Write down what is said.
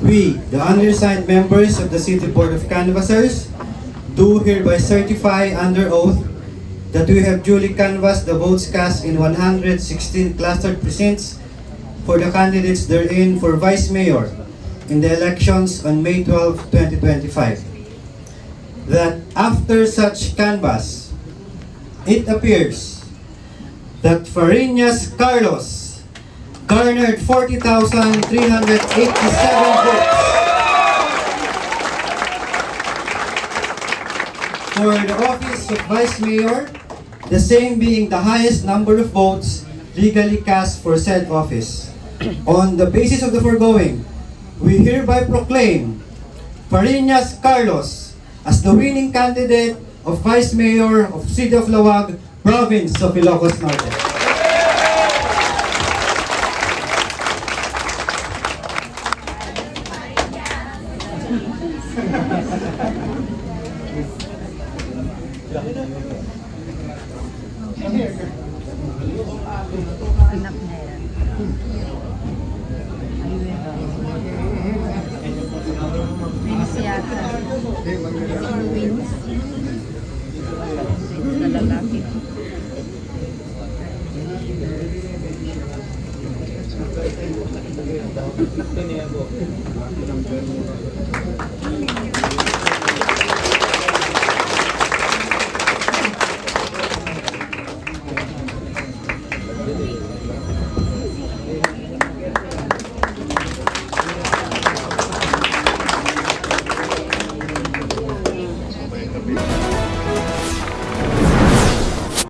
We, the undersigned members of the City Board of Canvassers, do hereby certify under oath that we have duly canvassed the votes cast in 116 clustered precincts for the candidates therein for Vice Mayor in the elections on May 12, 2025. That after such canvass, it appears that Fariñas Carlos garnered 40,387 votes for the office of Vice Mayor, the same being the highest number of votes legally cast for said office. On the basis of the foregoing, we hereby proclaim Fariñas Carlos as the winning candidate of Vice Mayor of City of Laoag, Province of Ilocos Norte. Anak na yan. Wins yata. Wins. Na lalaki.